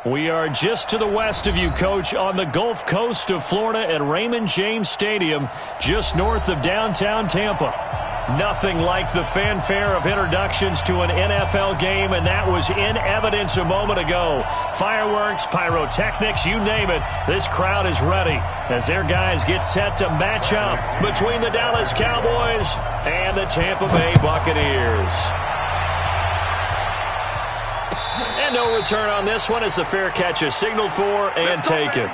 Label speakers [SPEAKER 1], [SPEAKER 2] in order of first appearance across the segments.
[SPEAKER 1] We are just to the west of you, Coach, on the Gulf Coast of Florida at Raymond James Stadium, just north of downtown Tampa. Nothing like the fanfare of introductions to an NFL game, and that was in evidence a moment ago. Fireworks, pyrotechnics, you name it, this crowd is ready as their guys get set to match up between the Dallas Cowboys and the Tampa Bay Buccaneers. And no return on this one as the fair catch is signaled for and taken.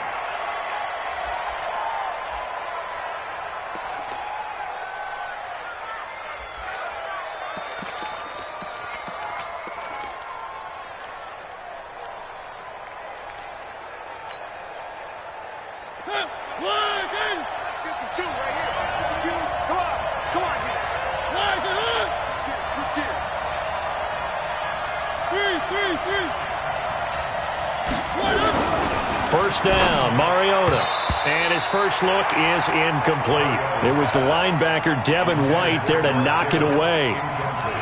[SPEAKER 1] First down, Mariota. And his first look is incomplete. It was the linebacker, Devin White, there to knock it away.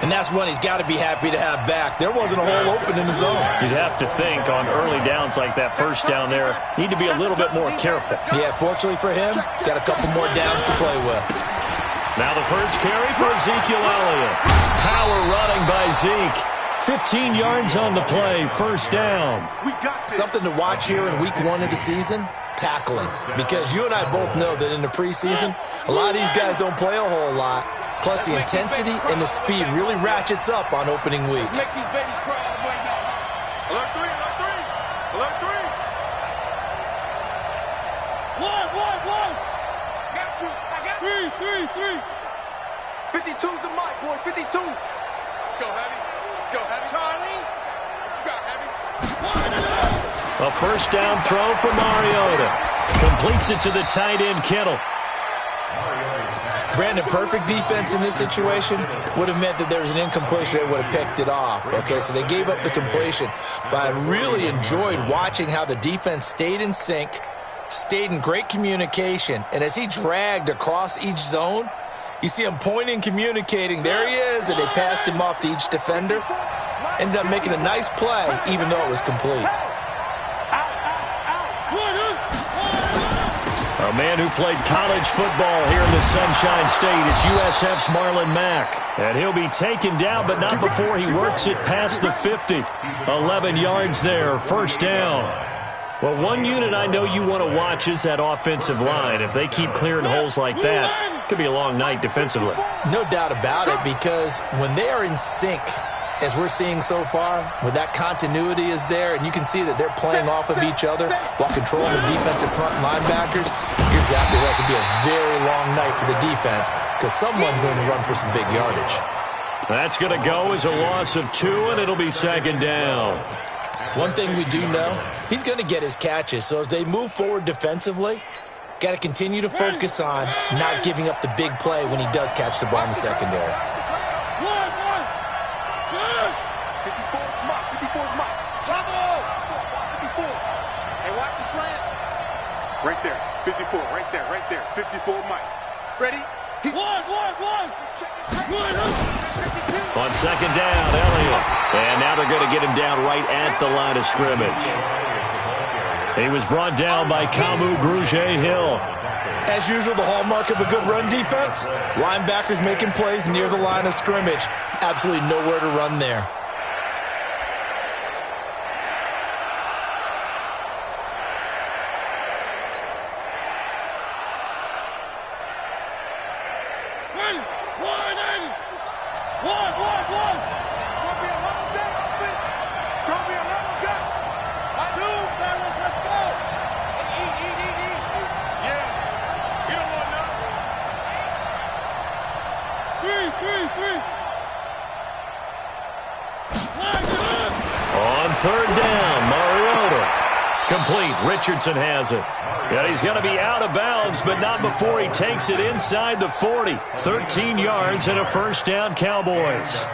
[SPEAKER 2] And that's one he's got to be happy to have back. There wasn't a hole open in the zone.
[SPEAKER 1] You'd have to think on early downs like that first down there, need to be a little bit more careful.
[SPEAKER 2] Yeah, fortunately for him, got a couple more downs to play with.
[SPEAKER 1] Now the first carry for Ezekiel Elliott. Power running by Zeke. 15 yards on the play, first down.
[SPEAKER 2] Something to watch here in week 1 of the season, tackling. Because you and I both know that in the preseason, a lot of these guys don't play a whole lot. Plus the intensity and the speed really ratchets up on opening week.
[SPEAKER 3] Make these babies cry right now. Alert 3, alert 3, alert 3. One. Got you, I got you. 3. 52's the mic, boys, 52. Let's go, Heavy. Let's go, Heavy. Charlie, what you got, Heavy?
[SPEAKER 1] A first down throw for Mariota. Completes it to the tight end, Kittle.
[SPEAKER 2] Brandon, perfect defense in this situation would have meant that there was an incompletion. They would have picked it off. Okay, so they gave up the completion. But I really enjoyed watching how the defense stayed in sync, stayed in great communication, and as he dragged across each zone, you see him pointing, communicating. There he is, and they passed him off to each defender. Ended up making a nice play, even though it was complete.
[SPEAKER 1] A man who played college football here in the Sunshine State. It's USF's Marlon Mack. And he'll be taken down, but not before he works it past the 50. 11 yards there, first down. Well, one unit I know you want to watch is that offensive line. If they keep clearing holes like that, it could be a long night defensively.
[SPEAKER 2] No doubt about it, because when they are in sync, as we're seeing so far, when that continuity is there, and you can see that they're playing off of each other while controlling the defensive front linebackers, you're exactly right. It could be a very long night for the defense because someone's going to run for some big yardage.
[SPEAKER 1] That's going to go as a loss of 2, and it'll be second down.
[SPEAKER 2] One thing we do know, he's going to get his catches. So as they move forward defensively, got to continue to focus on not giving up the big play when he does catch the ball in the secondary.
[SPEAKER 3] 54's Mike. Trouble! 54. Hey, watch the slant. Right there. 54. Right there. 54 Mike. Ready? One.
[SPEAKER 1] On second down, Elliott. And now they're going to get him down right at the line of scrimmage. He was brought down by Kamu Grugier-Hill.
[SPEAKER 2] As usual, the hallmark of a good run defense, linebackers making plays near the line of scrimmage. Absolutely nowhere to run there.
[SPEAKER 1] On third down, Mariota. Complete. Richardson has it. Yeah, he's going to be out of bounds, but not before he takes it inside the 40. 13 yards and a first down, Cowboys.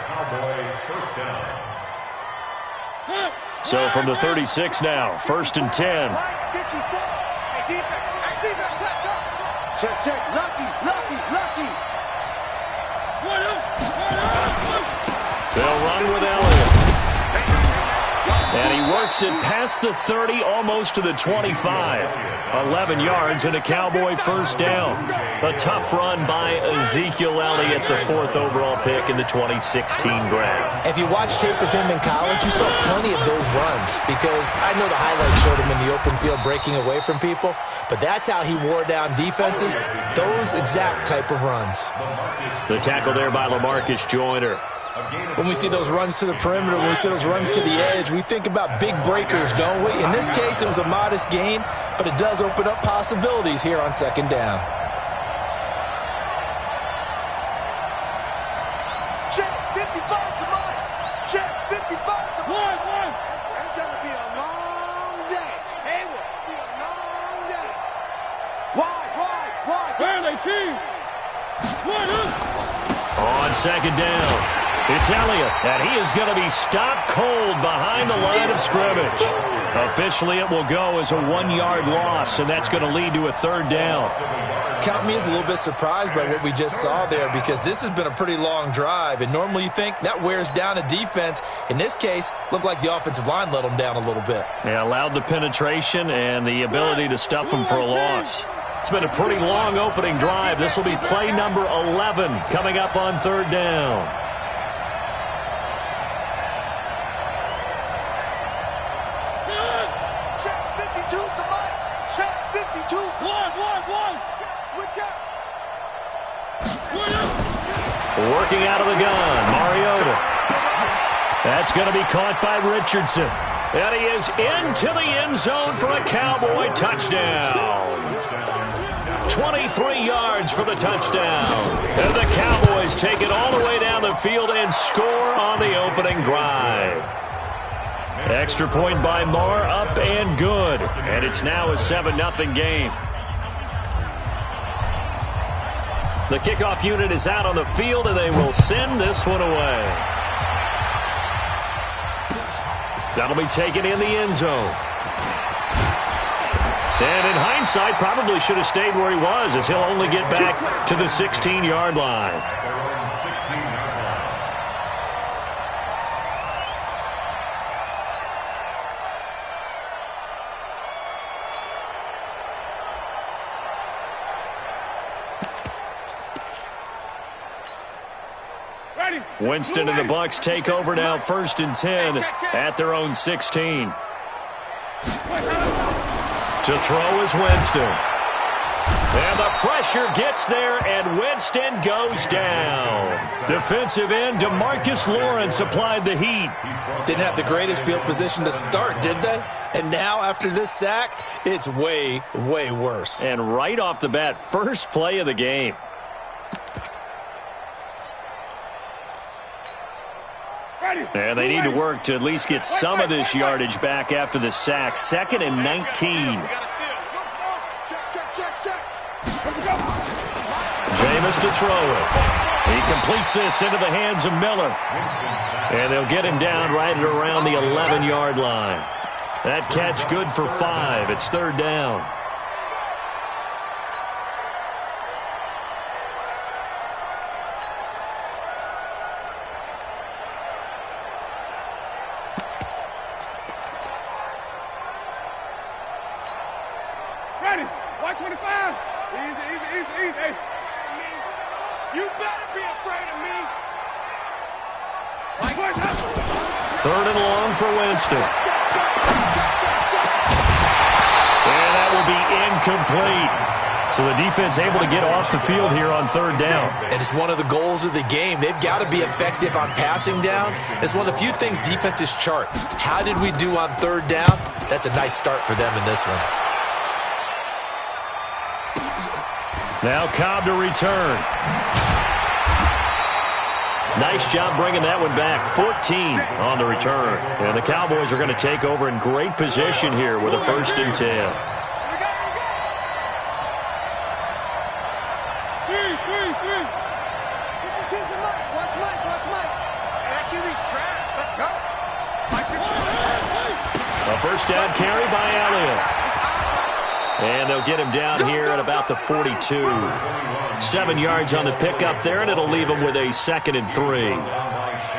[SPEAKER 1] So from the 36 now, first and 10.
[SPEAKER 3] Check. Lucky.
[SPEAKER 1] They'll run with Elliott. And he works it past the 30, almost to the 25. 11 yards and a Cowboy first down. A tough run by Ezekiel Elliott, the 4th overall pick in the 2016 draft.
[SPEAKER 2] If you watch tape of him in college, you saw plenty of those runs, because I know the highlights showed him in the open field breaking away from people, but that's how he wore down defenses, those exact type of runs.
[SPEAKER 1] The tackle there by LaMarcus Joyner.
[SPEAKER 2] When we see those runs to the perimeter, when we see those runs to the edge, we think about big breakers, don't we? In this case, it was a modest gain, but it does open up possibilities here on second down.
[SPEAKER 3] Check 55 to Mike. Check 55 to Mike. That's going to be a long day. Hey, will be a long day. Wide. Where are they, team?
[SPEAKER 1] On second down. It's Elliott, and he is going to be stopped cold behind the line of scrimmage. Officially, it will go as a 1-yard loss, and that's going to lead to a third down.
[SPEAKER 2] Count me as a little bit surprised by what we just saw there, because this has been a pretty long drive, and normally you think that wears down a defense. In this case, looked like the offensive line let them down a little bit.
[SPEAKER 1] They allowed the penetration and the ability to stuff them for a loss. It's been a pretty long opening drive. This will be play number 11 coming up on third down. Working out of the gun, Mariota. That's going to be caught by Richardson. And he is into the end zone for a Cowboy touchdown. 23 yards for the touchdown. And the Cowboys take it all the way down the field and score on the opening drive. Extra point by Marr, up and good. And it's now a 7-0 game. The kickoff unit is out on the field, and they will send this one away. That'll be taken in the end zone. And in hindsight, probably should have stayed where he was, as he'll only get back to the 16-yard line. Winston and the Bucs take over now, 1st and 10 at their own 16. To throw is Winston. And the pressure gets there, and Winston goes down. Defensive end DeMarcus Lawrence applied the heat.
[SPEAKER 2] Didn't have the greatest field position to start, did they? And now, after this sack, it's way, way worse.
[SPEAKER 1] And right off the bat, first play of the game. And they need to work to at least get some of this yardage back after the sack. 2nd and 19. Jameis to throw it. He completes this into the hands of Miller. And they'll get him down right at around the 11-yard line. That catch good for 5. It's third down. Third and long for Winston. And that will be incomplete. So the defense able to get off the field here on third down.
[SPEAKER 2] And it's one of the goals of the game. They've got to be effective on passing downs. It's one of the few things defenses chart. How did we do on third down? That's a nice start for them in this one.
[SPEAKER 1] Now Cobb to return. Nice job bringing that one back. 14 on the return. And the Cowboys are going to take over in great position here with a 1st and 10. A first down carry by Elliott. And they'll get him down here at about the 42. 7 yards on the pickup there, and it'll leave him with a 2nd and 3.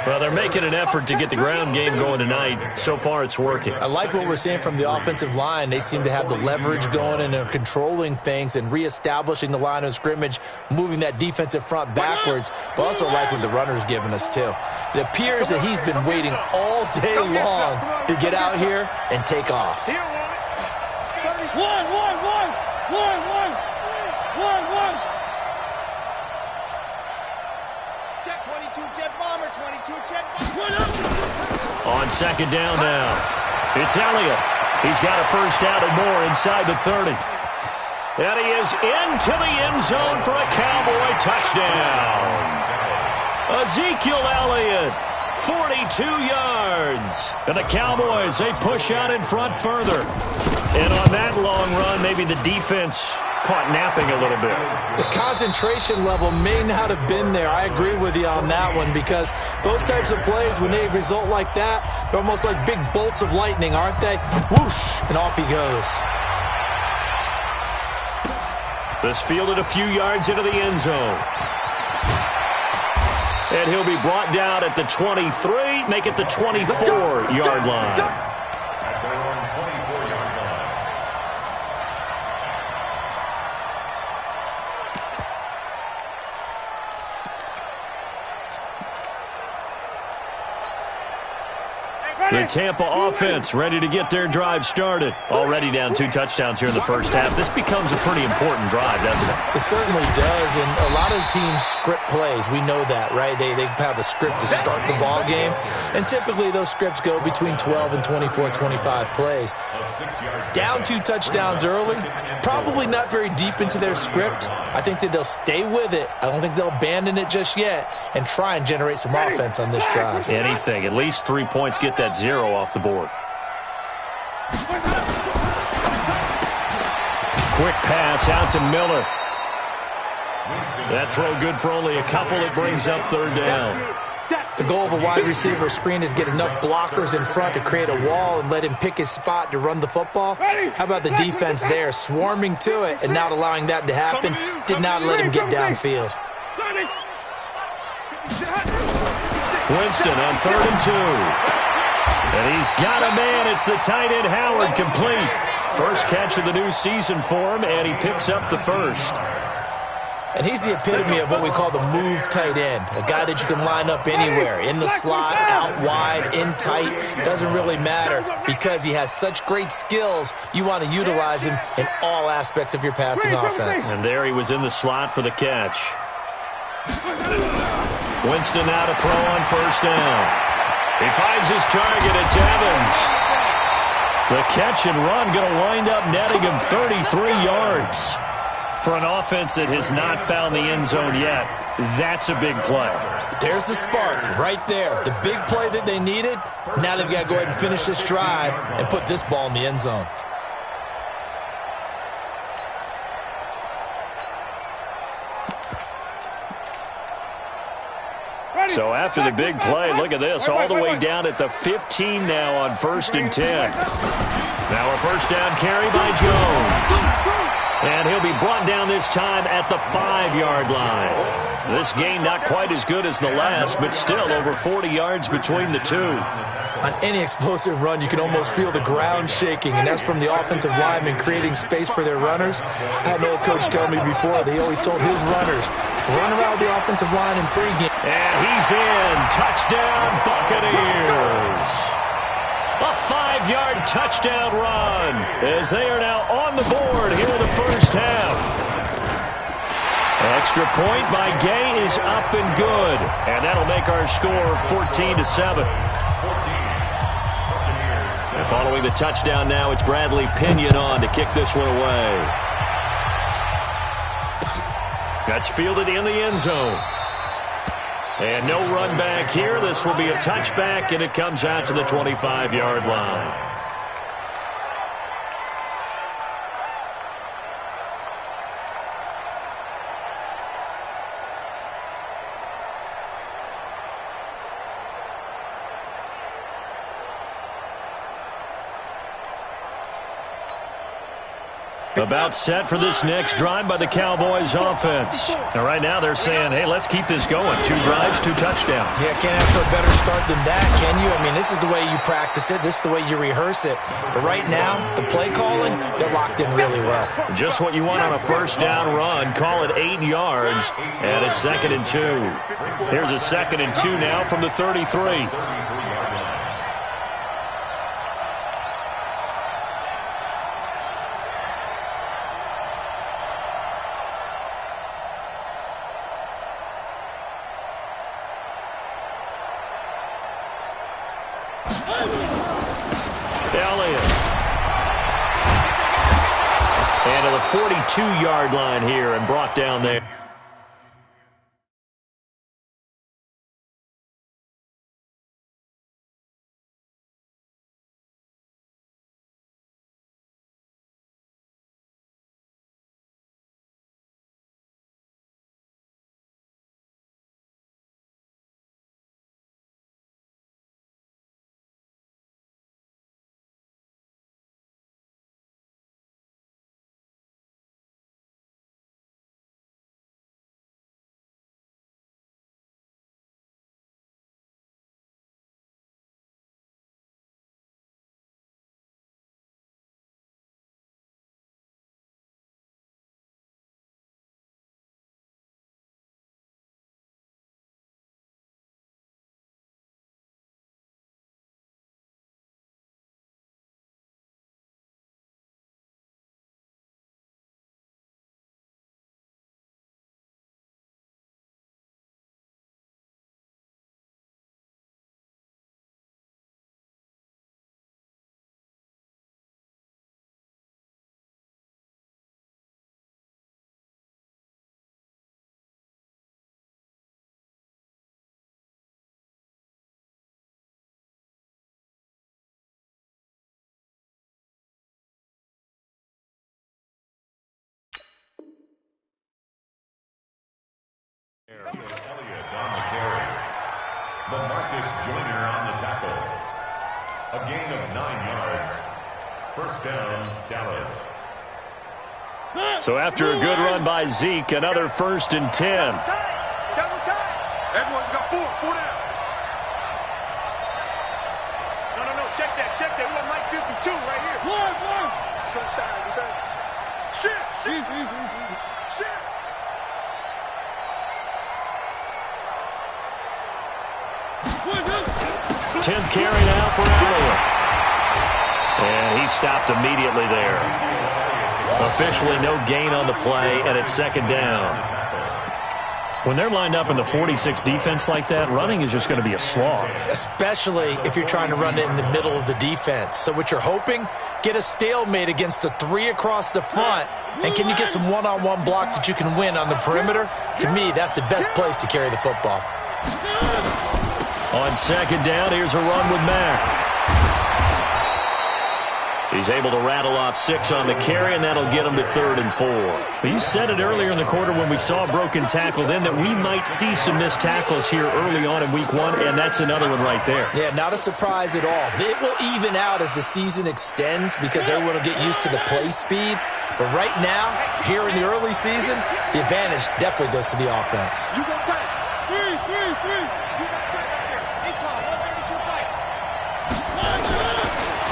[SPEAKER 1] Well, they're making an effort to get the ground game going tonight. So far, it's working.
[SPEAKER 2] I like what we're seeing from the offensive line. They seem to have the leverage going and they're controlling things and reestablishing the line of scrimmage, moving that defensive front backwards, but also like what the runner's giving us, too. It appears that he's been waiting all day long to get out here and take off.
[SPEAKER 1] On second down now, it's Elliott. He's got a first down and more inside the 30. And he is into the end zone for a Cowboy touchdown. Ezekiel Elliott, 42 yards. And the Cowboys, they push out in front further. And on that long run, maybe the defense caught napping a little bit.
[SPEAKER 2] The concentration level may not have been there. I agree with you on that one because those types of plays, when they result like that, they're almost like big bolts of lightning, aren't they? Whoosh, and off he goes.
[SPEAKER 1] This fielded a few yards into the end zone. And he'll be brought down at the 23, make it the 24-yard line. The Tampa offense ready to get their drive started. Already down 2 touchdowns here in the first half. This becomes a pretty important drive, doesn't it?
[SPEAKER 2] It certainly does, and a lot of teams script plays. We know that, right? They have a script to start the ball game, and typically those scripts go between 12 and 24, 25 plays. Down 2 touchdowns early, probably not very deep into their script. I think that they'll stay with it. I don't think they'll abandon it just yet and try and generate some offense on this drive.
[SPEAKER 1] Anything. At least 3 points, get that 0 off the board. Quick pass out to Miller. That throw good for only a couple. It brings up third down.
[SPEAKER 2] The goal of a wide receiver screen is get enough blockers in front to create a wall and let him pick his spot to run the football. How about the defense there, swarming to it and not allowing that to happen? Did not let him get downfield.
[SPEAKER 1] Winston on 3rd and 2. And he's got a man. It's the tight end Howard, complete. First catch of the new season for him, and he picks up the first.
[SPEAKER 2] And he's the epitome of what we call the move tight end, a guy that you can line up anywhere, in the slot, out wide, in tight, doesn't really matter because he has such great skills. You want to utilize him in all aspects of your passing offense.
[SPEAKER 1] And there he was in the slot for the catch. Winston now to throw on first down. He finds his target. It's Evans. The catch and run going to wind up netting him 33 yards. For an offense that has not found the end zone yet, that's a big play.
[SPEAKER 2] There's the spark right there. The big play that they needed. Now they've got to go ahead and finish this drive and put this ball in the end zone.
[SPEAKER 1] So after the big play, look at this, all the way down at the 15 now on 1st and 10. Now a first down carry by Jones. And he'll be brought down this time at the 5-yard line. This game not quite as good as the last, but still over 40 yards between the two.
[SPEAKER 2] On any explosive run, you can almost feel the ground shaking, and that's from the offensive linemen creating space for their runners. I had an old coach tell me before, they always told his runners, run around the offensive line in pregame.
[SPEAKER 1] And he's in. Touchdown, Buccaneers. A 5-yard touchdown run as they are now on the board here in the first half. Extra point by Gay is up and good. And that'll make our score 14-7. And following the touchdown now, it's Bradley Pinion on to kick this one away. That's fielded in the end zone. And no run back here. This will be a touchback, and it comes out to the 25-yard line. About set for this next drive by the Cowboys offense. And right now they're saying, hey, let's keep this going. 2 drives, 2 touchdowns.
[SPEAKER 2] Yeah, can't ask for a better start than that, can you? I mean, this is the way you practice it. This is the way you rehearse it. But right now, the play calling, they're locked in really well.
[SPEAKER 1] Just what you want on a first down run. Call it 8 yards, and it's 2nd and 2. Here's a 2nd and 2 now from the 33. And to the 42-yard line here and brought down there.
[SPEAKER 4] Elliott on the carry. Marcus Joyner on the tackle. A gain of 9 yards. First down, Dallas.
[SPEAKER 1] So after a good run by Zeke, another 1st and 10.
[SPEAKER 3] Double time. Everyone's got 4 down. No, check that. We want Mike 52 right here. One. Good style, defense. Shit.
[SPEAKER 1] 10th carry now for Elliott. And he stopped immediately there. Officially no gain on the play, and it's 2nd down. When they're lined up in the 46 defense like that, running is just going to be a slog.
[SPEAKER 2] Especially if you're trying to run it in the middle of the defense. So what you're hoping, get a stalemate against the 3 across the front, and can you get some one-on-one blocks that you can win on the perimeter? To me, that's the best place to carry the football.
[SPEAKER 1] On 2nd down, here's a run with Mack. He's able to rattle off 6 on the carry, and that'll get him to 3rd and 4. Well, you said it earlier in the quarter when we saw a broken tackle then that we might see some missed tackles here early on in week 1, and that's another one right there.
[SPEAKER 2] Yeah, not a surprise at all. It will even out as the season extends because everyone will get used to the play speed. But right now, here in the early season, the advantage definitely goes to the offense.
[SPEAKER 3] You go tight. 3. You got tight right there. Big call, 132 fight.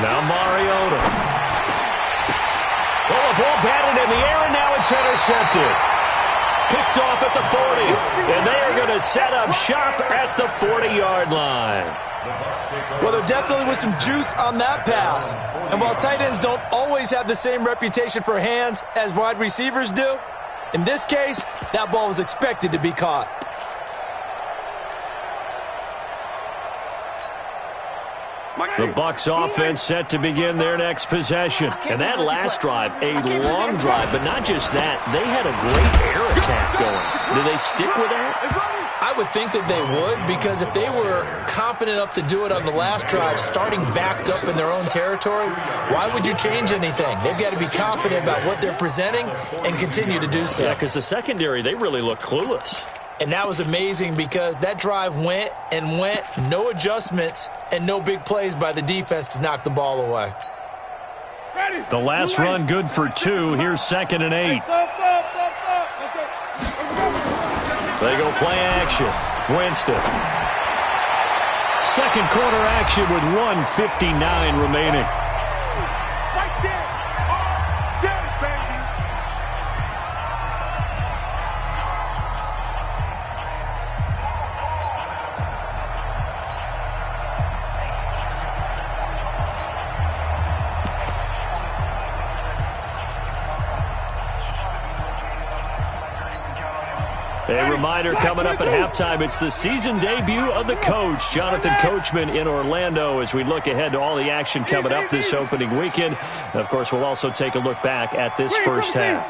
[SPEAKER 1] Now Mariota. Oh, a ball batted in the air, and now it's intercepted. Picked off at the 40, and they are going to set up shop at the 40-yard line.
[SPEAKER 2] Well, there definitely was some juice on that pass. And while tight ends don't always have the same reputation for hands as wide receivers do, in this case, that ball was expected to be caught.
[SPEAKER 1] The Bucs offense set to begin their next possession. And that last drive, a long drive, but not just that. They had a great air attack going. Do they stick with that?
[SPEAKER 2] I would think that they would, because if they were confident enough to do it on the last drive, starting backed up in their own territory, why would you change anything? They've got to be confident about what they're presenting and continue to do so.
[SPEAKER 1] Yeah, because the secondary, they really look clueless.
[SPEAKER 2] And that was amazing because that drive went and went, no adjustments and no big plays by the defense to knock the ball away.
[SPEAKER 1] The last run good for 2. Here's 2nd and 8. They go play action. Winston. Second quarter action with 1:59 remaining.
[SPEAKER 3] Right there. There, baby.
[SPEAKER 1] A reminder coming up at halftime, it's the season debut of the coach, Jonathan Coachman in Orlando, as we look ahead to all the action coming up this opening weekend. And of course, we'll also take a look back at this first half.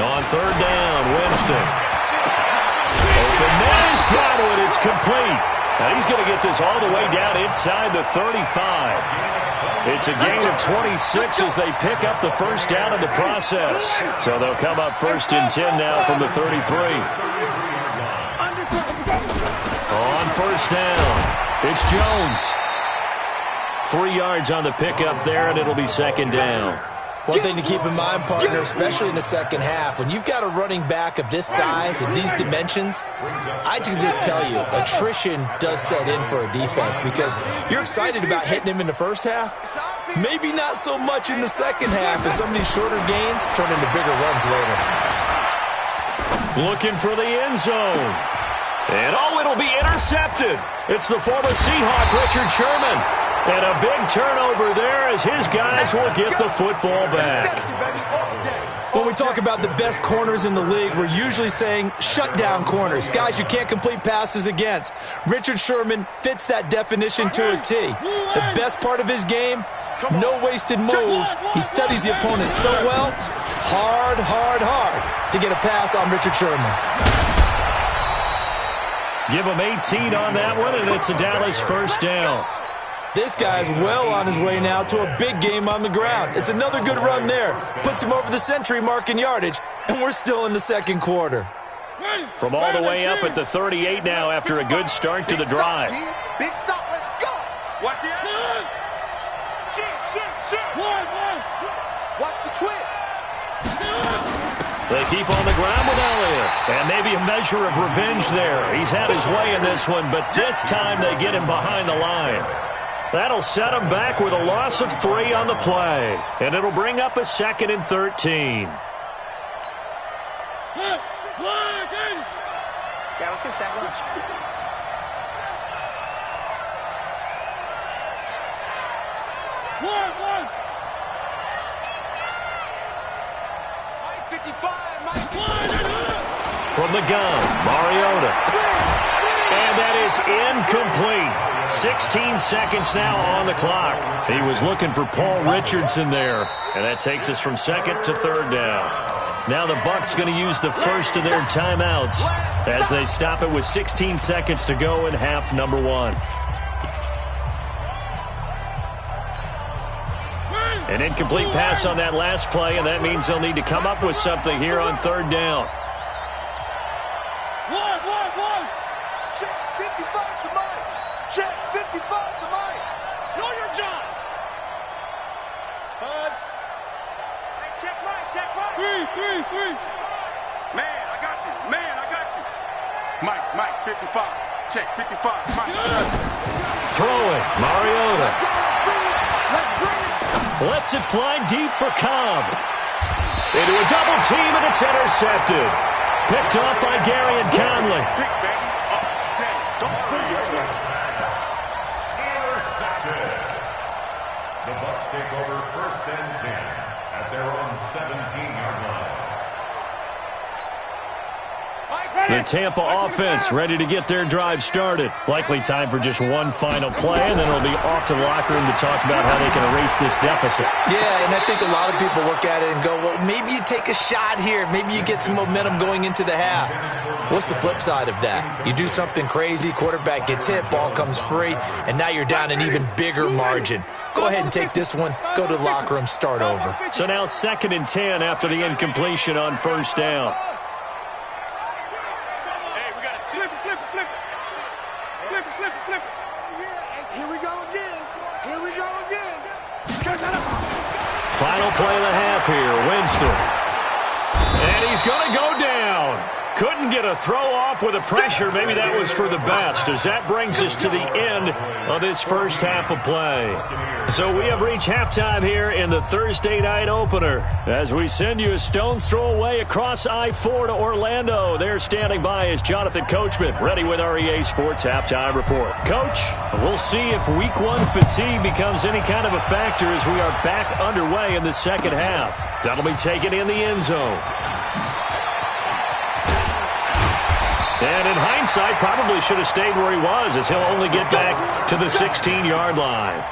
[SPEAKER 1] On third down, Winston. Open man is got it. It's complete. Now he's going to get this all the way down inside the 35. It's a gain of 26 as they pick up the first down in the process. So they'll come up 1st and 10 now from the 33. On first down, it's Jones. 3 yards on the pickup there, and it'll be 2nd down.
[SPEAKER 2] One thing to keep in mind, partner, especially in the second half, when you've got a running back of this size, of these dimensions, I can just tell you, attrition does set in for a defense because you're excited about hitting him in the first half. Maybe not so much in the second half, and some of these shorter gains turn into bigger runs later.
[SPEAKER 1] Looking for the end zone. And, it'll be intercepted. It's the former Seahawk, Richard Sherman. And a big turnover there as his guys will get the football back.
[SPEAKER 2] When we talk about the best corners in the league, we're usually saying shutdown corners. Guys you can't complete passes against. Richard Sherman fits that definition to a T. The best part of his game, no wasted moves. He studies the opponent so well, hard to get a pass on Richard Sherman.
[SPEAKER 1] Give him 18 on that one, and it's a Dallas first down.
[SPEAKER 2] This guy's well on his way now to a big game on the ground. It's another good run there. Puts him over the century mark in yardage, and we're still in the second quarter.
[SPEAKER 1] From all the way up at the 38 now after a good start to the drive.
[SPEAKER 3] Big stop, let's go. Watch the action. Shit. Watch the twist.
[SPEAKER 1] They keep on the ground with Elliott. And maybe a measure of revenge there. He's had his way in this one, but this time they get him behind the line. That'll set him back with a loss of 3 on the play. And it'll bring up a 2nd and 13.
[SPEAKER 3] Yeah, let's get second. One. Mike 55, Mike.
[SPEAKER 1] From the gun, Mariota. And that is incomplete. 16 seconds now on the clock. He was looking for Paul Richardson there. And that takes us from 2nd to 3rd down. Now the Bucs going to use the first of their timeouts as they stop it with 16 seconds to go in half number 1. An incomplete pass on that last play, and that means they'll need to come up with something here on 3rd down.
[SPEAKER 3] One. Check 55 to Mike. Check 55 to Mike. Know your job. Buzz. Hey, check right. Three. Man, I got you. Mike, 55. Check 55. Mike.
[SPEAKER 1] Throwing, Mariota.
[SPEAKER 3] Let's bring it.
[SPEAKER 1] Lets it fly deep for Cobb. Into a double team, and it's intercepted. Picked off by Gary and Conley.
[SPEAKER 4] Intercepted. The Bucs take over 1st and 10 at their own 17-yard line.
[SPEAKER 1] The Tampa offense ready to get their drive started. Likely time for just one final play, and then it'll be off to the locker room to talk about how they can erase this deficit.
[SPEAKER 2] Yeah, and I think a lot of people look at it and go, well, maybe you take a shot here. Maybe you get some momentum going into the half. What's the flip side of that? You do something crazy, quarterback gets hit, ball comes free, and now you're down an even bigger margin. Go ahead and take this one, go to the locker room, start over.
[SPEAKER 1] So now 2nd and 10 after the incompletion on 1st down.
[SPEAKER 3] Flip it. Here we go again.
[SPEAKER 1] Final play of the half here. Winston. And he's going to go down. Couldn't get a throw off with the pressure. Maybe that was for the best, as that brings us to the end of this first half of play. So we have reached halftime here in the Thursday night opener as we send you a stone's throw away across I-4 to Orlando. There standing by is Jonathan Coachman, ready with REA Sports Halftime Report. Coach, we'll see if Week 1 fatigue becomes any kind of a factor as we are back underway in the second half. That'll be taken in the end zone. And in hindsight, probably should have stayed where he was, as he'll only get back to the 16-yard line.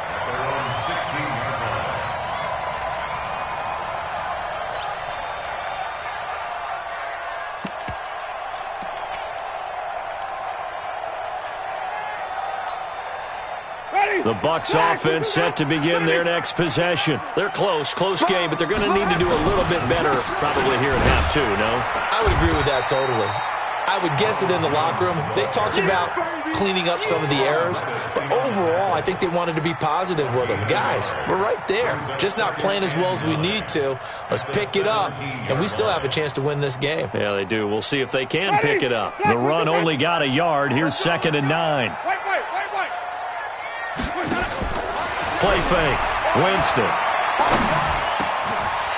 [SPEAKER 1] The Bucs offense set to begin their next possession. They're close game, but they're going to need to do a little bit better probably here in half two, no?
[SPEAKER 2] I would agree with that totally. I would guess it in the locker room. They talked about cleaning up some of the errors, but overall, I think they wanted to be positive with them. Guys, we're right there. Just not playing as well as we need to. Let's pick it up, and we still have a chance to win this game.
[SPEAKER 1] Yeah, they do. We'll see if they can pick it up. The run only got a yard. Here's 2nd and 9. Play fake. Winston.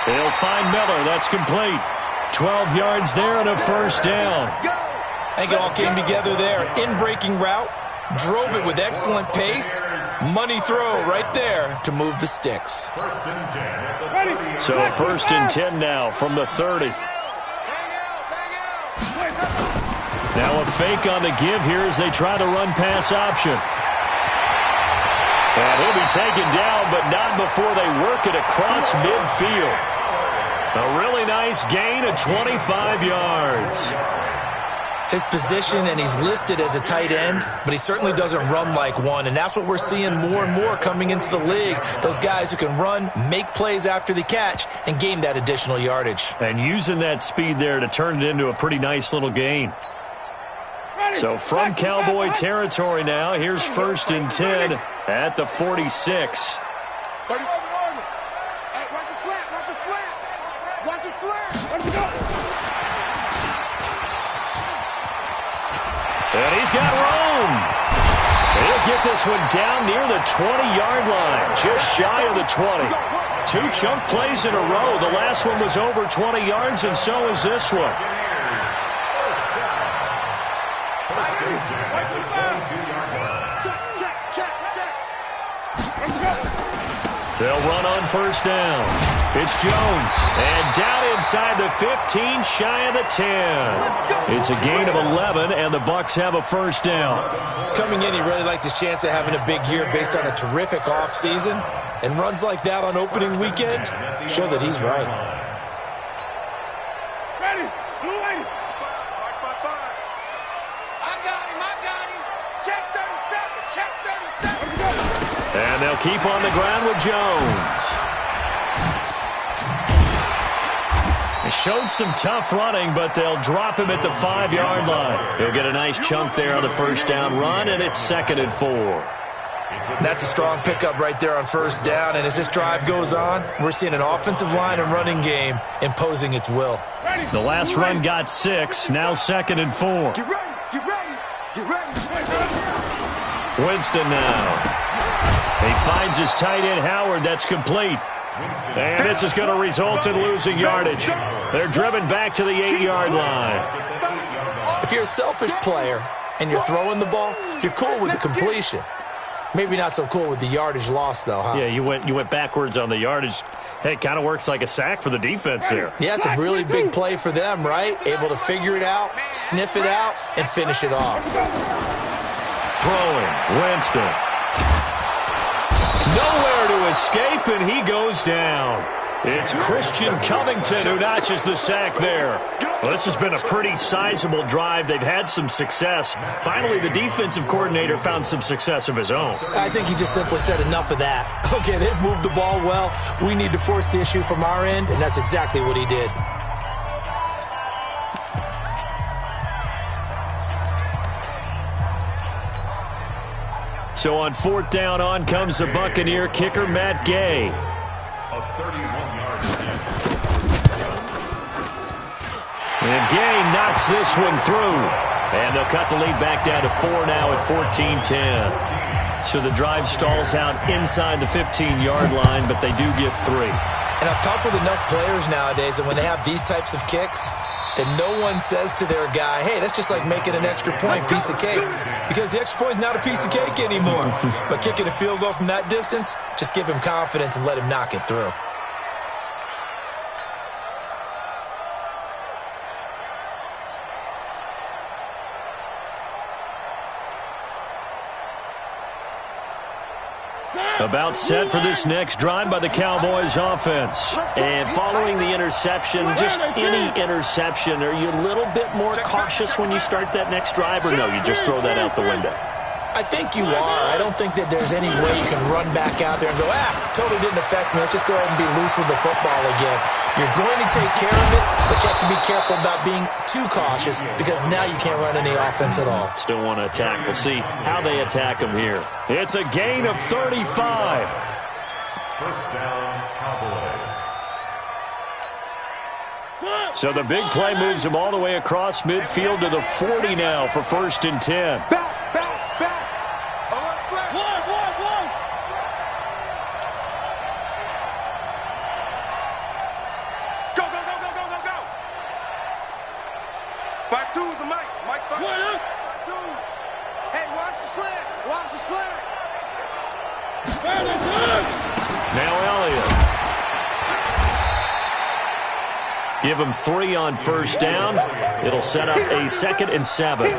[SPEAKER 1] They'll find Miller. That's complete. 12 yards there and a first down.
[SPEAKER 2] I think it all came together there. In-breaking route. Drove it with excellent pace. Money throw right there to move the sticks.
[SPEAKER 1] So 1st and 10 now from the 30. Now a fake on the give here as they try to run pass option. And he'll be taken down, but not before they work it across midfield. A really nice gain of 25 yards.
[SPEAKER 2] His position, and he's listed as a tight end, but he certainly doesn't run like one, and that's what we're seeing more and more coming into the league. Those guys who can run, make plays after the catch, and gain that additional yardage.
[SPEAKER 1] And using that speed there to turn it into a pretty nice little gain. So from Cowboy territory now, here's 1st and 10 at the 46. And he's got room. He'll get this one down near the 20-yard line, just shy of the 20. 2 chunk plays in a row. The last one was over 20 yards, and so is this one. They'll run on 1st down. It's Jones. And down inside the 15, shy of the 10. It's a gain of 11, and the Bucs have a first down.
[SPEAKER 2] Coming in, he really liked his chance of having a big year based on a terrific offseason. And runs like that on opening weekend show that he's right.
[SPEAKER 3] Ready. Blue 80. I got him. Check 37.
[SPEAKER 1] And they'll keep on the ground with Jones. He showed some tough running, but they'll drop him at the 5-yard line. He'll get a nice chunk there on the first down run, and it's 2nd and 4.
[SPEAKER 2] That's a strong pickup right there on 1st down, and as this drive goes on, we're seeing an offensive line and running game imposing its will.
[SPEAKER 1] The last run got 6, now 2nd and 4.
[SPEAKER 3] Get ready.
[SPEAKER 1] Winston now. He finds his tight end, Howard. That's complete. And this is going to result in losing yardage. They're driven back to the 8-yard line.
[SPEAKER 2] If you're a selfish player and you're throwing the ball, you're cool with the completion. Maybe not so cool with the yardage loss, though, huh?
[SPEAKER 1] Yeah, you went backwards on the yardage. Hey, it kind of works like a sack for the defense there.
[SPEAKER 2] Yeah, it's a really big play for them, right? Able to figure it out, sniff it out, and finish it off.
[SPEAKER 1] Throwing, Winston. Nowhere to escape, and he goes down. It's Christian Covington who notches the sack there. Well, this has been a pretty sizable drive. They've had some success. Finally, the defensive coordinator found some success of his own.
[SPEAKER 2] I think he just simply said enough of that. Okay, they've moved the ball well. We need to force the issue from our end, and that's exactly what he did. So on 4th down, on comes the Buccaneer kicker, Matt Gay.
[SPEAKER 4] A 31-yard attempt.
[SPEAKER 1] And Gay knocks this one through. And they'll cut the lead back down to 4 now at 14-10. So the drive stalls out inside the 15-yard line, but they do get 3.
[SPEAKER 2] And I've talked with enough players nowadays that when they have these types of kicks, that no one says to their guy, hey, that's just like making an extra point, piece of cake. Because the extra point is not a piece of cake anymore. But kicking a field goal from that distance, just give him confidence and let him knock it through.
[SPEAKER 1] About set for this next drive by the Cowboys offense. And following the interception, just any interception, are you a little bit more cautious when you start that next drive, or no, you just throw that out the window?
[SPEAKER 2] I think you are. I don't think that there's any way you can run back out there and go, totally didn't affect me. Let's just go ahead and be loose with the football again. You're going to take care of it, but you have to be careful about being too cautious because now you can't run any offense at all.
[SPEAKER 1] Still want to attack. We'll see how they attack them here. It's a gain of 35.
[SPEAKER 4] First down, Cowboys.
[SPEAKER 1] So the big play moves them all the way across midfield to the 40 now for 1st and 10.
[SPEAKER 3] Back. Go. Back two's the Mike. Mike's back. Back two. Hey, watch the slant. Watch the slant.
[SPEAKER 1] Now Elliott. Give him 3 on 1st down. It'll set up a 2nd and 7.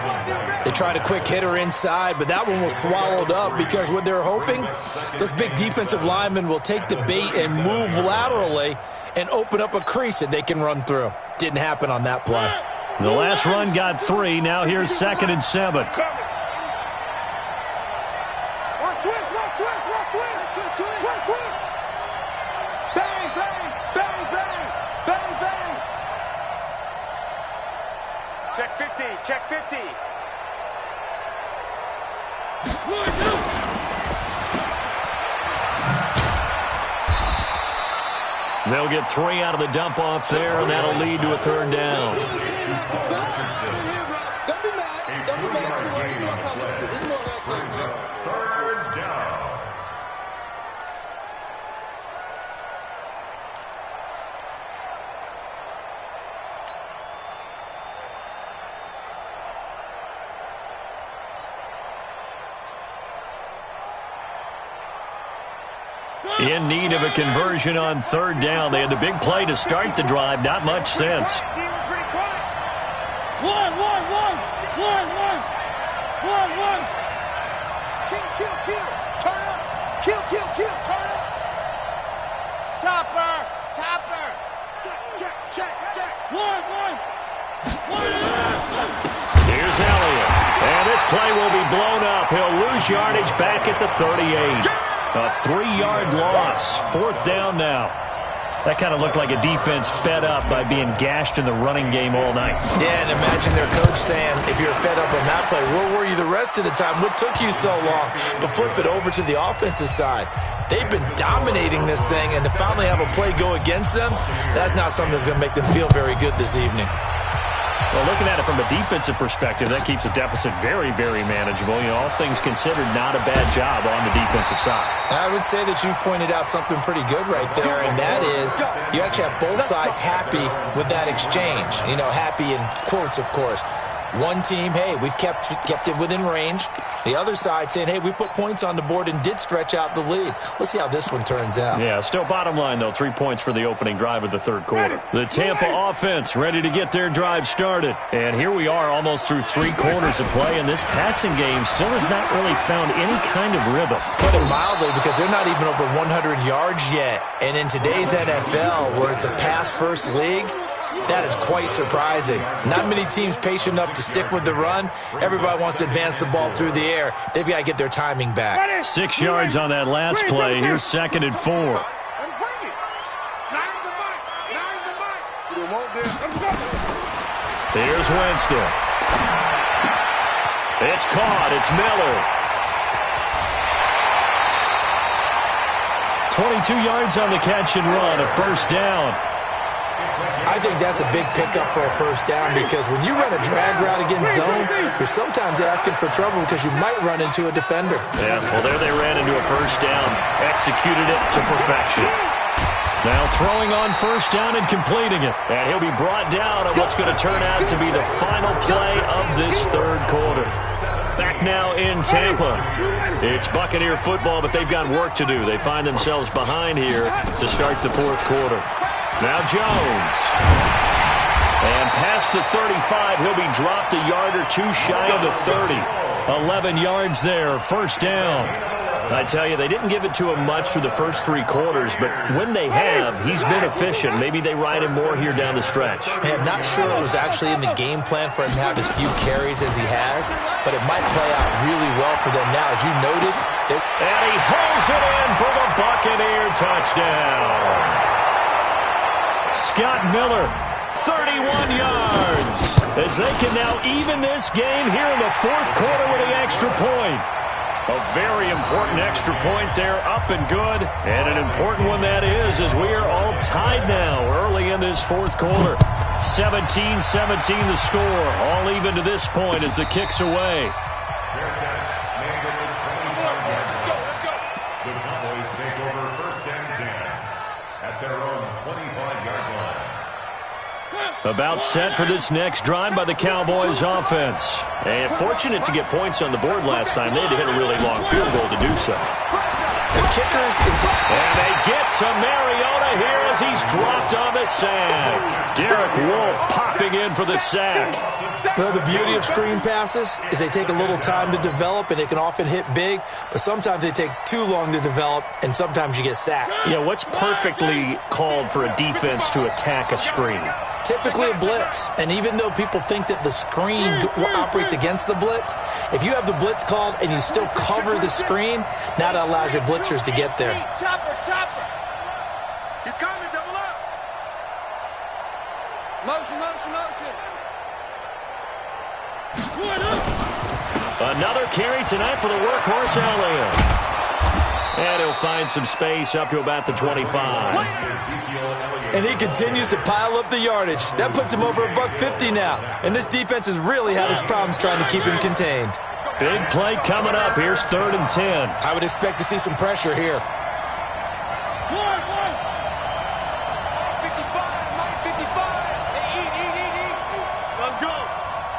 [SPEAKER 2] They tried a quick hitter inside, but that one was swallowed up because what they're hoping, those big defensive linemen will take the bait and move laterally and open up a crease that they can run through. Didn't happen on that play.
[SPEAKER 1] The last run got 3. Now here's 2nd and 7.
[SPEAKER 3] Check 50.
[SPEAKER 1] They'll get 3 out of the dump off there, and that'll lead to a 3rd down.
[SPEAKER 3] Don't be mad.
[SPEAKER 4] Third down.
[SPEAKER 1] In need of a conversion on 3rd down. They had the big play to start the drive. Not much sense.
[SPEAKER 3] One. Kill. Turn up. Kill. Turn up. Topper. Check. One.
[SPEAKER 1] Here's Elliott. And this play will be blown up. He'll lose yardage back at the 38. A 3-yard loss. 4th down now. That kind of looked like a defense fed up by being gashed in the running game all night.
[SPEAKER 2] Yeah, and imagine their coach saying, if you're fed up on that play, where were you the rest of the time? What took you so long? But flip it over to the offensive side. They've been dominating this thing, and to finally have a play go against them, that's not something that's going to make them feel very good this evening.
[SPEAKER 1] Well, looking at it from a defensive perspective, that keeps the deficit very, very manageable. You know, all things considered, not a bad job on the defensive side.
[SPEAKER 2] I would say that you've pointed out something pretty good right there, and that is you actually have both sides happy with that exchange. You know, happy in quotes, of course. One team, hey, we've kept it within range. The other side saying, hey, we put points on the board and did stretch out the lead. Let's see how this one turns out.
[SPEAKER 1] Yeah, still bottom line, though, 3 points for the opening drive of the 3rd quarter. The Tampa offense ready to get their drive started. And here we are almost through 3 quarters of play, and this passing game still has not really found any kind of rhythm.
[SPEAKER 2] Put it mildly, because they're not even over 100 yards yet. And in today's NFL, where it's a pass-first league, that is quite surprising. Not many teams patient enough to stick with the run. Everybody wants to advance the ball through the air. They've got to get their timing back.
[SPEAKER 1] 6 yards on that last play. Here's 2nd and 4. Here's Winston. It's caught. It's Miller. 22 yards on the catch and run, a first down.
[SPEAKER 2] I think that's a big pickup for a first down because when you run a drag route against zone, you're sometimes asking for trouble because you might run into a defender.
[SPEAKER 1] Yeah, well, there they ran into a first down, executed it to perfection. Now throwing on first down and completing it. And he'll be brought down on what's going to turn out to be the final play of this third quarter. Back now in Tampa. It's Buccaneer football, but they've got work to do. They find themselves behind here to start the fourth quarter. Now Jones. And past the 35, he'll be dropped a yard or two shy of the 30. 11 yards there, first down. I tell you, they didn't give it to him much through the first three quarters, but when they have, he's been efficient. Maybe they ride him more here down the stretch.
[SPEAKER 2] Hey, I'm not sure it was actually in the game plan for him to have as few carries as he has, but it might play out really well for them now. As you noted,
[SPEAKER 1] and he hauls it in for the Buccaneer touchdown. Scott Miller, 31 yards, as they can now even this game here in the fourth quarter with an extra point. A very important extra point there, up and good, and an important one that is, as we are all tied now early in this fourth quarter. 17-17 the score, all even to this point as the kick's away.
[SPEAKER 4] The Cowboys take over first and 10 at their own 25-yard line.
[SPEAKER 1] About set for this next drive by the Cowboys offense. And fortunate to get points on the board last time. They had to hit a really long field goal to do so.
[SPEAKER 2] The kickers
[SPEAKER 1] and they get to Mariota here as he's dropped on the sack. Derek Wolfe popping in for the sack.
[SPEAKER 2] Well, the beauty of screen passes is they take a little time to develop, and they can often hit big, but sometimes they take too long to develop, and sometimes you get sacked.
[SPEAKER 1] Yeah, what's perfectly called for a defense to attack a screen?
[SPEAKER 2] Typically a blitz, and even though people think that the screen operates against the blitz, if you have the blitz called and you still cover the screen, now that allows your blitzers to get there.
[SPEAKER 3] Chopper. He's coming, double up. Motion.
[SPEAKER 1] Another carry tonight for the workhorse Elliott. And he'll find some space up to about the 25.
[SPEAKER 2] And he continues to pile up the yardage. That puts him over $150 now. And this defense has really had its problems trying to keep him contained.
[SPEAKER 1] Big play coming up. Here's 3rd and 10.
[SPEAKER 2] I would expect to see some pressure here.
[SPEAKER 3] 55, Mike, 55. Hey, eat. Let's go.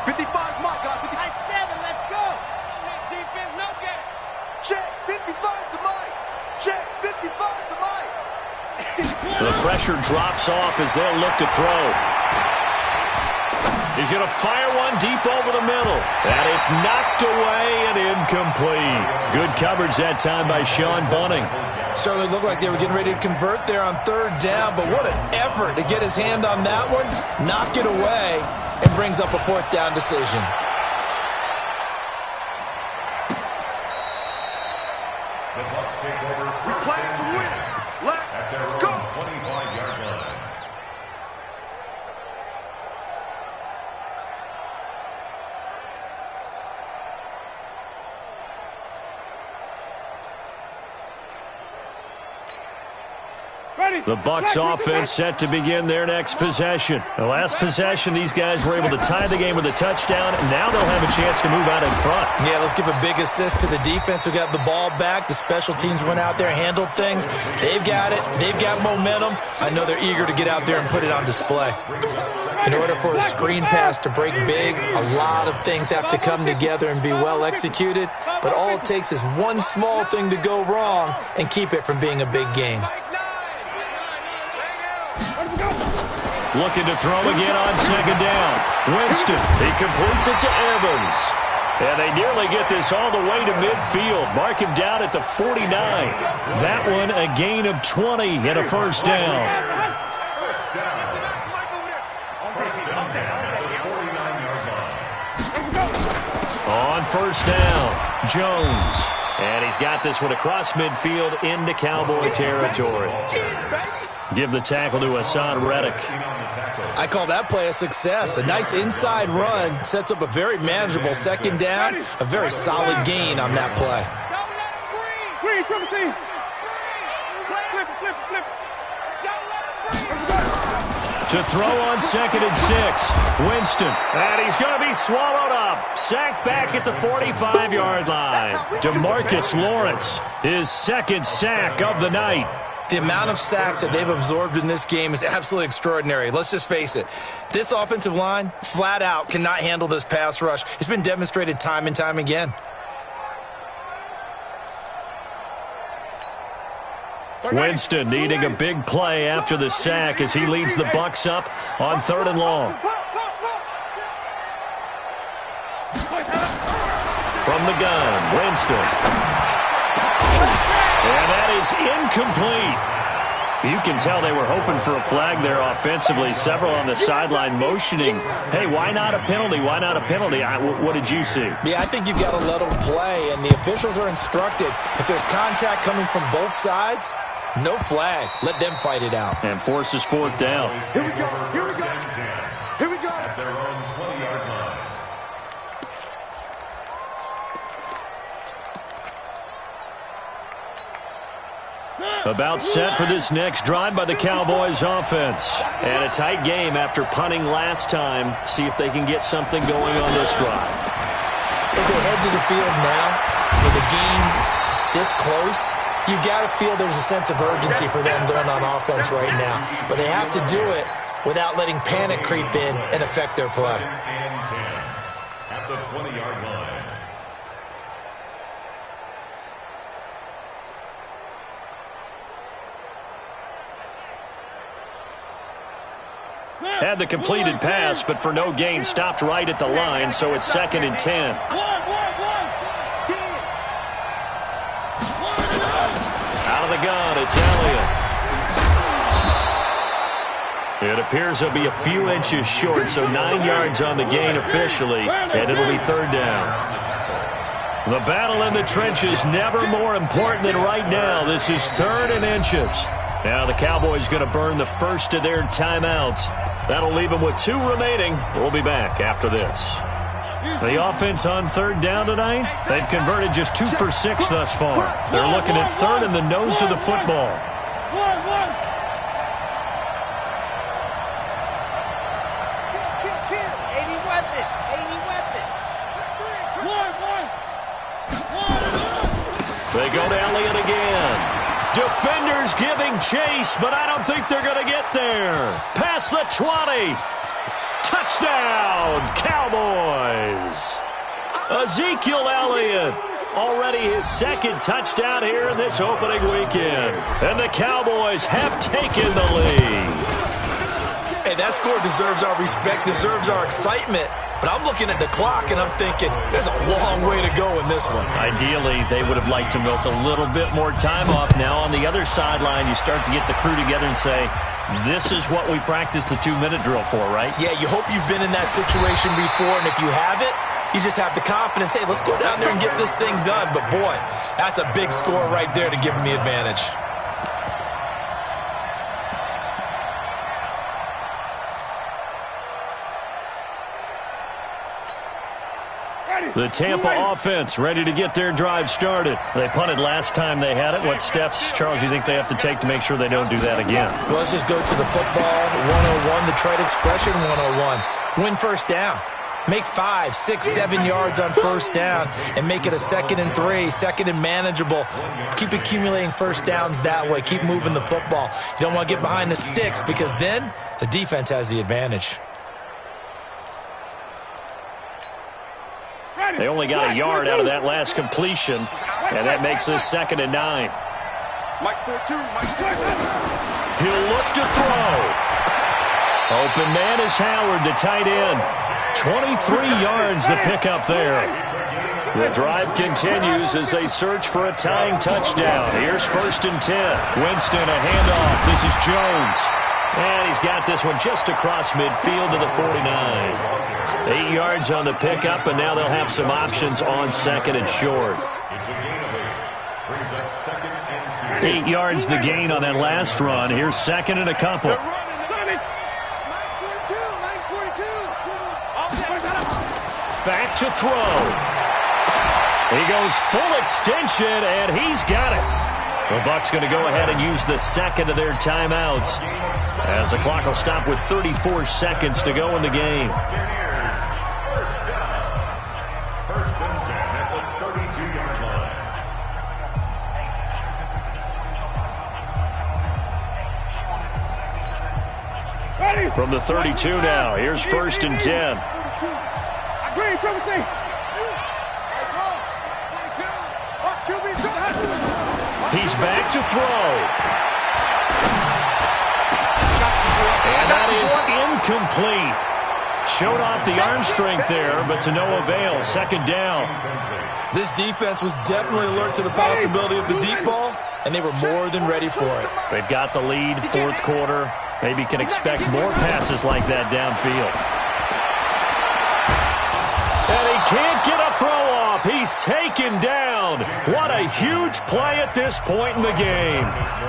[SPEAKER 3] 55's Mike, guys. 57, let's go. Defense, no game. Check, 55's the Mike. Check, 55's the Mike.
[SPEAKER 1] The pressure drops off as they'll look to throw. He's going to fire one deep over the middle. And it's knocked away and incomplete. Good coverage that time by Sean Bunting.
[SPEAKER 2] Certainly looked like they were getting ready to convert there on 3rd down, but what an effort to get his hand on that one, knock it away, and brings up a 4th down decision.
[SPEAKER 4] The Bucs take over
[SPEAKER 3] We're playing to win.
[SPEAKER 4] at their
[SPEAKER 3] Let's
[SPEAKER 4] own
[SPEAKER 3] go.
[SPEAKER 4] 25-yard line.
[SPEAKER 1] The Bucs offense set to begin their next possession. The last possession, these guys were able to tie the game with a touchdown, and now they'll have a chance to move out in front.
[SPEAKER 2] Yeah, let's give a big assist to the defense who got the ball back. The special teams went out there, handled things. They've got it. They've got momentum. I know they're eager to get out there and put it on display. In order for a screen pass to break big, a lot of things have to come together and be well executed, but all it takes is one small thing to go wrong and keep it from being a big game.
[SPEAKER 1] Looking to throw again on 2nd down. Winston, he completes it to Evans. And they nearly get this all the way to midfield. Mark him down at the 49. That one a gain of 20 and a first down.
[SPEAKER 4] First down at the 49-yard line.
[SPEAKER 1] On 1st down, Jones. And he's got this one across midfield into Cowboy territory. Give the tackle to Hassan Reddick.
[SPEAKER 2] I call that play a success. A nice inside run sets up a very manageable 2nd down. A very solid gain on that play.
[SPEAKER 1] To throw on 2nd and 6. Winston. And he's going to be swallowed up. Sacked back at the 45-yard line. DeMarcus Lawrence, his 2nd sack of the night.
[SPEAKER 2] The amount of sacks that they've absorbed in this game is absolutely extraordinary. Let's just face it. This offensive line, flat out, cannot handle this pass rush. It's been demonstrated time and time again.
[SPEAKER 1] Winston needing a big play after the sack as he leads the Bucs up on 3rd and long. From the gun, Winston. And that is incomplete. You can tell they were hoping for a flag there offensively. Several on the sideline motioning, hey, why not a penalty? Why not a penalty? What did you see?
[SPEAKER 2] Yeah, I think you've got to let them play, and the officials are instructed. If there's contact coming from both sides, no flag. Let them fight it out.
[SPEAKER 1] And forces 4th down.
[SPEAKER 3] Here we go. Here we go. Here we go.
[SPEAKER 4] At their own 20-yard line.
[SPEAKER 1] About set for this next drive by the Cowboys offense. And a tight game after punting last time. See if they can get something going on this drive.
[SPEAKER 2] As they head to the field now, with the game this close, you've got to feel there's a sense of urgency for them going on offense right now. But they have to do it without letting panic creep in and affect their play.
[SPEAKER 4] 2nd and 10 at the 20-yard line.
[SPEAKER 1] Had the completed pass, but for no gain, stopped right at the line, so it's 2nd and 10. Out of the gun, it's Elliott. It appears he'll be a few inches short, so 9 yards on the gain officially, and it'll be 3rd down. The battle in the trenches never more important than right now. This is 3rd and inches. Now the Cowboys going to burn the first of their timeouts. That'll leave them with 2 remaining. We'll be back after this. The offense on 3rd down tonight, they've converted just 2 for 6 thus far. They're looking at 3rd in the nose of the football. They go to Elliott again. Defenders giving chase, but I don't think they're going to get there. Past the 20. Touchdown, Cowboys. Ezekiel Elliott, already his 2nd touchdown here in this opening weekend. And the Cowboys have taken the lead.
[SPEAKER 2] Hey, that score deserves our respect, deserves our excitement. But I'm looking at the clock, and I'm thinking, there's a long way to go in this one.
[SPEAKER 1] Ideally, they would have liked to milk a little bit more time off. Now, on the other sideline, you start to get the crew together and say, this is what we practiced the 2-minute drill for, right?
[SPEAKER 2] Yeah, you hope you've been in that situation before, and if you haven't, you just have the confidence, hey, let's go down there and get this thing done. But, boy, that's a big score right there to give them the advantage.
[SPEAKER 1] The Tampa offense ready to get their drive started. They punted last time they had it. What steps, Charles, you think they have to take to make sure they don't do that again?
[SPEAKER 2] Well, let's just go to the football 101, the trade expression 101. Win first down. Make 5, 6, 7 yards on first down and make it a 2nd and 3, 2nd and manageable. Keep accumulating first downs that way. Keep moving the football. You don't want to get behind the sticks because then the defense has the advantage.
[SPEAKER 1] They only got a yard out of that last completion, and that makes this 2nd and 9. He'll look to throw. Open man is Howard, the tight end. 23 yards the pickup there. The drive continues as they search for a tying touchdown. Here's 1st and 10. Winston, a handoff. This is Jones. And he's got this one just across midfield to the 49. 8 yards on the pickup, and now they'll have some options on 2nd and short. 8 yards the gain on that last run. Here's 2nd and a couple. Back to throw. He goes full extension, and he's got it. The Bucs going to go ahead and use the second of their timeouts as the clock will stop with 34 seconds to go in the game.
[SPEAKER 4] First and 10 at the 32-yard line.
[SPEAKER 1] From the 32 now, here's first and 10. He's back to throw. And that is incomplete. Showed off the arm strength there, but to no avail. Second down.
[SPEAKER 2] This defense was definitely alert to the possibility of the deep ball, and they were more than ready for it.
[SPEAKER 1] They've got the lead, fourth quarter. Maybe can expect more passes like that downfield. And he can't get a throw off. He's taken down. What a huge play at this point in the game.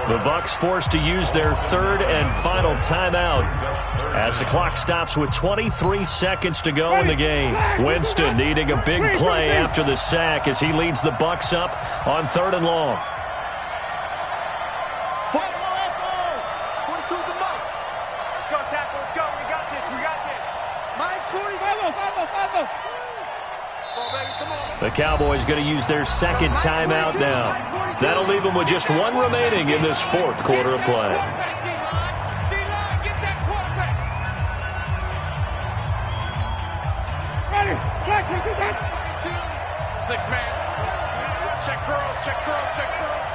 [SPEAKER 1] The Bucs forced to use their third and final timeout as the clock stops with 23 seconds to go in the game. Winston needing a big play after the sack as he leads the Bucs up on third and long. The Cowboys going to use their second timeout now. That'll leave them with just one remaining in this fourth quarter of play.
[SPEAKER 3] Six man. Check curls, check curls, check curls.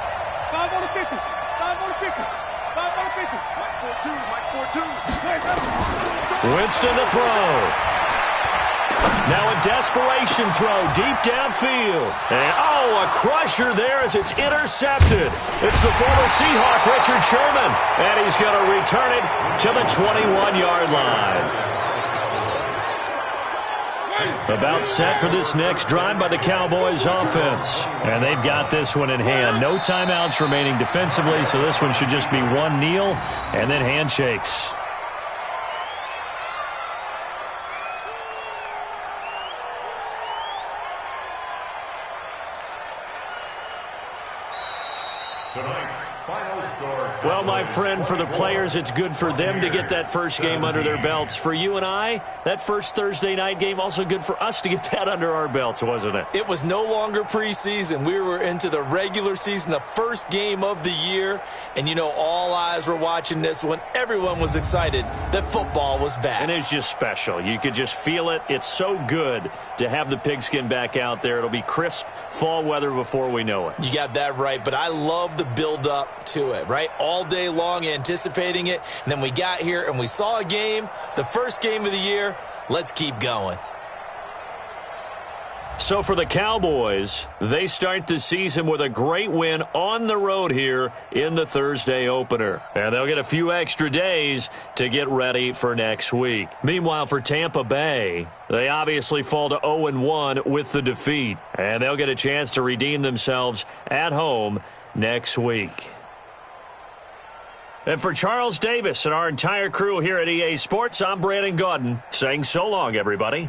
[SPEAKER 3] 5 on the 50. 5 on the 50. 5 on the 50. Mike's 4-2. Mike's 4-2.
[SPEAKER 1] Winston to throw. Now a desperation throw deep downfield. And, a crusher there as it's intercepted. It's the former Seahawk, Richard Sherman. And he's going to return it to the 21-yard line. About set for this next drive by the Cowboys offense. And they've got this one in hand. No timeouts remaining defensively, so this one should just be one kneel and then handshakes. Well, my friend, for the players, it's good for them to get that first game under their belts. For you and I, that first Thursday night game, also good for us to get that under our belts, wasn't it?
[SPEAKER 2] It was no longer preseason. We were into the regular season, the first game of the year. And, all eyes were watching this one. Everyone was excited that football was back.
[SPEAKER 1] And it's just special. You could just feel it. It's so good to have the pigskin back out there. It'll be crisp fall weather before we know it.
[SPEAKER 2] You got that right, but I love the build-up to it, right? All day long anticipating it, and then we got here and we saw a game, the first game of the year. Let's keep going.
[SPEAKER 1] So for the Cowboys, they start the season with a great win on the road here in the Thursday opener. And they'll get a few extra days to get ready for next week. Meanwhile, for Tampa Bay, they obviously fall to 0-1 with the defeat. And they'll get a chance to redeem themselves at home next week. And for Charles Davis and our entire crew here at EA Sports, I'm Brandon Gaudin saying so long, everybody.